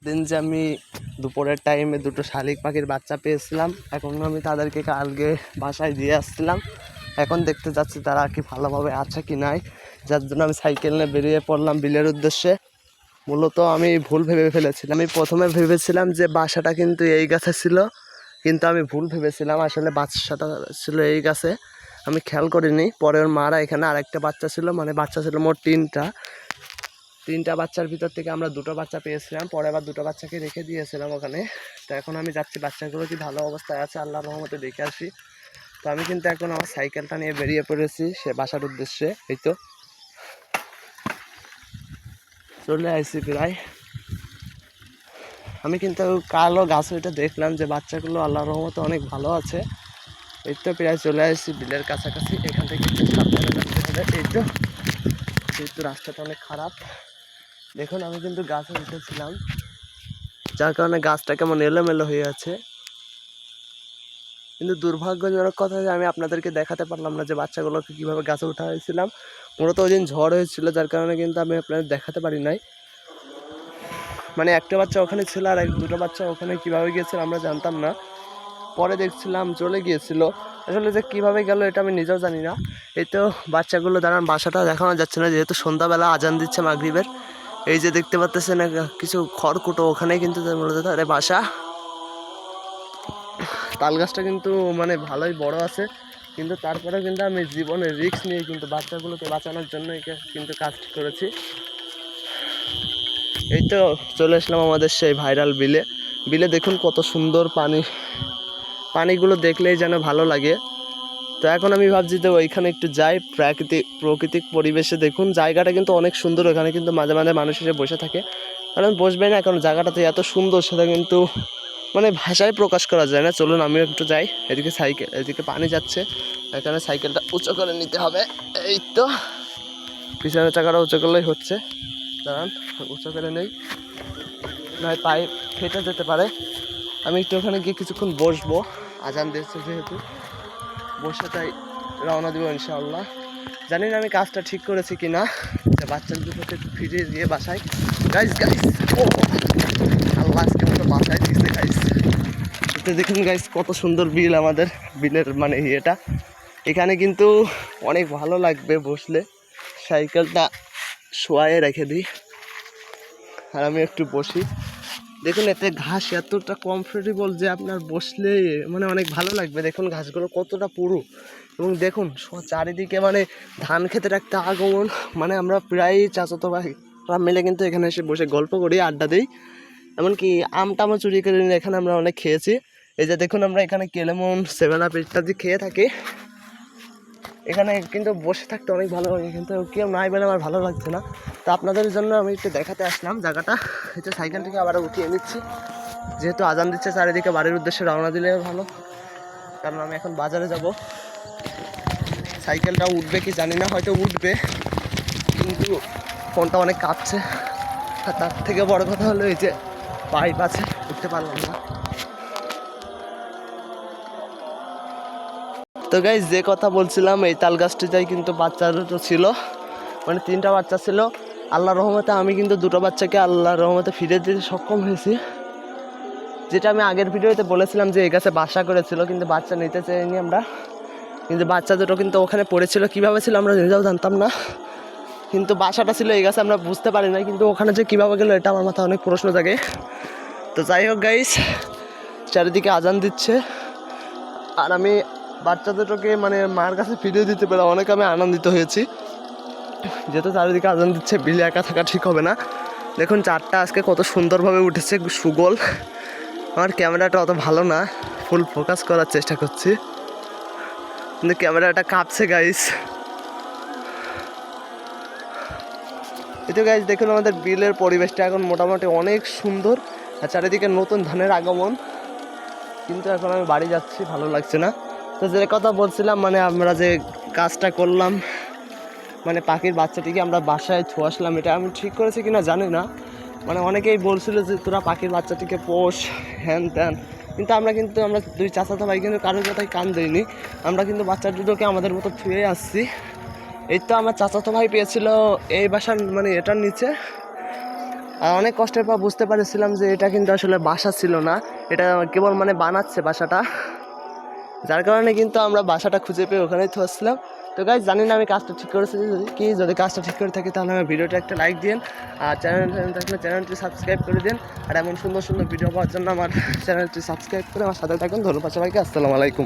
দিন যে আমি দুপুরের টাইমে দুটো শালিক পাখির বাচ্চা পেয়েছিলাম, এখন আমি তাদেরকে কালকে বাসায় দিয়ে আসছিলাম। এখন দেখতে যাচ্ছি তারা কি ভালোভাবে আছে কি নাই, যার জন্য আমি সাইকেল নিয়ে বেরিয়ে পড়লাম বিলের উদ্দেশ্যে। মূলত আমি ভুল ভেবে ফেলেছিলাম, আমি প্রথমে ভেবেছিলাম যে বাসাটা কিন্তু এই গাছে ছিল, কিন্তু আমি ভুল ভেবেছিলাম, আসলে বাচ্চাটা ছিল এই গাছে, আমি খেয়াল করিনি। পরে ওর মারা এখানে আরেকটা বাচ্চা ছিল, মানে বাচ্চা ছিল মোট তিনটা বাচ্চার ভিতর থেকে আমরা দুটো বাচ্চা পেয়েছিলাম, পরে আবার দুটো বাচ্চাকে রেখে দিয়েছিলাম ওখানে। তো এখন আমি যাচ্ছি বাচ্চাগুলো কি ভালো অবস্থায় আছে আল্লাহর রহমতে দেখে আসি। তো আমি কিন্তু এখন আমার সাইকেলটা নিয়ে বেরিয়ে পড়েছি সে বাসার উদ্দেশ্যে। এই তো চলে আসছি প্রায়। আমি কিন্তু কালো গাছ ওইটা দেখলাম যে বাচ্চাগুলো আল্লাহর রহমতে অনেক ভালো আছে। এই তো প্রায় চলে আসছি বিলের কাছাকাছি, এখান থেকে একটু সাবধানে যাচ্ছে হবে। এই তো যেহেতু রাস্তাটা অনেক খারাপ, দেখুন আমি কিন্তু গাছে উঠেছিলাম, যার কারণে গাছটা কেমন এলোমেলো হয়ে আছে। কিন্তু দুর্ভাগ্যজনক কথা যে আমি আপনাদেরকে দেখাতে পারলাম না যে বাচ্চাগুলোকে কীভাবে গাছে উঠা হয়েছিলাম। মূলত ওই দিন ঝড় হয়েছিল, যার কারণে কিন্তু আমি আপনাদের দেখাতে পারি নাই। মানে একটা বাচ্চা ওখানে ছিল আর দুটো বাচ্চা ওখানে কীভাবে গিয়েছিল আমরা জানতাম না, পরে দেখছিলাম চলে গিয়েছিল। আসলে যে কীভাবে গেল এটা আমি নিজেও জানি না। এই তো বাচ্চাগুলো দাঁড়ান, বাসাটা দেখানো যাচ্ছে না যেহেতু সন্ধ্যাবেলা আজান দিচ্ছে মাগরিবের। এই যে দেখতে পাচ্ছেন কিছু খড়কুটো, ওখানে কিন্তু মূলত তাদের বাসা। তাল গাছটা কিন্তু মানে ভালোই বড় আছে, কিন্তু তারপরেও কিন্তু আমি জীবনের রিস্ক নিয়ে কিন্তু বাচ্চাগুলোকে বাঁচানোর জন্য কিন্তু কাজটি করেছি। এই তো চলে আসলাম আমাদের সেই ভাইরাল বিলে দেখুন কত সুন্দর পানিগুলো দেখলেই যেন ভালো লাগে। তো এখন আমি ভাবছি যে ওইখানে একটু যাই, প্রাকৃতিক পরিবেশে। দেখুন জায়গাটা কিন্তু অনেক সুন্দর, ওখানে কিন্তু মাঝে মাঝে মানুষ এসে বসে থাকে, কারণ বসবে না, কারণ জায়গাটাতে এত সুন্দর সেটা কিন্তু মানে ভাষায় প্রকাশ করা যায় না। চলুন আমিও একটু যাই। এদিকে পানি যাচ্ছে, এখানে সাইকেলটা উঁচু করে নিতে হবে। এই তো পিছনের চাকাটা উঁচু করলেই হচ্ছে, দাঁড়ান উঁচু করে নেই, নয় পায়ে ফেটে যেতে পারে। আমি একটু ওখানে গিয়ে কিছুক্ষণ বসবো, আজান দিয়েছে যেহেতু, বসে তাই রওনা দেবো ইনশাআল্লাহ। জানি না আমি কাজটা ঠিক করেছি কিনা, যে বাচ্চা দুটোকে ফিরিয়ে দিয়ে বাসায়। গাইস ও আল্লাহ আজকে মতো বাসায় দিচ্ছে গাইস। তো দেখুন গাইস কত সুন্দর বিল, আমাদের বিলের মানে ইয়েটা। এখানে কিন্তু অনেক ভালো লাগবে বসলে, সাইকেলটা শোয়ায়ে রেখে দিই আর আমি একটু বসি। দেখুন এতে ঘাস এতটা কমফোর্টেবল যে আপনার বসলে মানে অনেক ভালো লাগবে। দেখুন ঘাসগুলো কতটা পুরু, এবং দেখুন চারিদিকে মানে ধান খেতের একটা আগমন। মানে আমরা প্রায় চাচাতো ভাইরা মিলে কিন্তু এখানে এসে বসে গল্প করি, আড্ডা দিই, এমনকি আমটামও চুরি করে নিয়ে এখানে আমরা অনেক খেয়েছি। এই যে দেখুন আমরা এখানে কেলেমন 7 আপ ইত্যাদি খেয়ে থাকি। এখানে কিন্তু বসে থাকতে অনেক ভালো লাগে, কিন্তু কেউ নাই বলে আমার ভালো লাগছে না। তো আপনাদের জন্য আমি একটু দেখাতে আসলাম জায়গাটা। একটু সাইকেলটিকে আবার উঠিয়ে নিচ্ছি, যেহেতু আজান দিচ্ছে চারিদিকে, বাড়ির উদ্দেশ্যে রওনা দিলে ভালো, কারণ আমি এখন বাজারে যাব। সাইকেলটা উঠবে কি জানি না, হয়তো উঠবে, কিন্তু ফোনটা অনেক কাঁপছে। আর তার থেকে বড় কথা হলো এই যে পাইপ আছে, উঠতে পারলাম না। তো গাইস যে কথা বলছিলাম, এই তাল গাছটিতেই কিন্তু বাচ্চা দুটো ছিল, মানে 3টা বাচ্চা ছিল। আল্লাহর রহমতে আমি কিন্তু দুটো বাচ্চাকে আল্লাহর রহমতে ফিরে দিতে সক্ষম হয়েছি। যেটা আমি আগের ভিডিওতে বলেছিলাম যে এই গাছে বাসা করেছিল, কিন্তু বাচ্চা নিতে চাইনি আমরা, কিন্তু বাচ্চা দুটো কিন্তু ওখানে পড়েছিল, কীভাবে ছিল আমরা নিজেও জানতাম না, কিন্তু বাসাটা ছিল এই গাছে আমরা বুঝতে পারি না, কিন্তু ওখানে যে কীভাবে গেলো এটা আমার মাথায় অনেক প্রশ্ন জাগে। তো যাই হোক গাইস, চারিদিকে আজান দিচ্ছে আর আমি বাচ্চা দুটোকে মানে মার কাছে ফিরিয়ে দিতে পেরে অনেক আমি আনন্দিত হয়েছি। যেহেতু চারিদিকে আজান দিচ্ছে, বিলে একা থাকা ঠিক হবে না। দেখুন চারটা আজকে কত সুন্দরভাবে উঠেছে সুগোল। আমার ক্যামেরাটা অত ভালো না, ফুল ফোকাস করার চেষ্টা করছি, কিন্তু ক্যামেরাটা কাঁপছে গাইস। এতে গাইস দেখুন আমাদের বিলের পরিবেশটা এখন মোটামুটি অনেক সুন্দর, আর চারিদিকে নতুন ধানের আগমন। কিন্তু এখন আমি বাড়ি যাচ্ছি, ভালো লাগছে না। তো যে কথা বলছিলাম, মানে আমরা যে কাজটা করলাম, মানে পাখির বাচ্চাটিকে আমরা বাসায় ছুঁ আসলাম, এটা আমি ঠিক করেছি কিনা জানি না। মানে অনেকেই বলছিল যে তোরা পাখির বাচ্চাটিকে পোষ হ্যান ত্যান, কিন্তু আমরা দুই চাচাতো ভাই কিন্তু কারোর কথাই কান দিইনি। আমরা কিন্তু বাচ্চা দুটোকে আমাদের মতো ছুঁয়ে আসছি। এই তো আমার চাচাতো ভাই পেয়েছিল এই বাসার মানে এটার নিচে, আর অনেক কষ্টের পর বুঝতে পারছিলাম যে এটা কিন্তু আসলে বাসা ছিল না, এটা কেবল মানে বানাচ্ছে বাসাটা, যার কারণে কিন্তু আমরা বাসাটা খুঁজে পেয়ে ওখানেই থাকছিলাম। তো গাইজ জানি না আমি কাজটা ঠিক করেছি কি, যদি কাজটা ঠিক করে থাকি তাহলে আমার ভিডিওটা একটা লাইক দিন, আর চ্যানেল থাকলে চ্যানেলটি সাবস্ক্রাইব করে দিন, আর এমন সুন্দর সুন্দর ভিডিও পাওয়ার জন্য আমার চ্যানেলটি সাবস্ক্রাইব করে আমার সাথে থাকুন। ধন্যবাদ সবাইকে, আসসালামু আলাইকুম।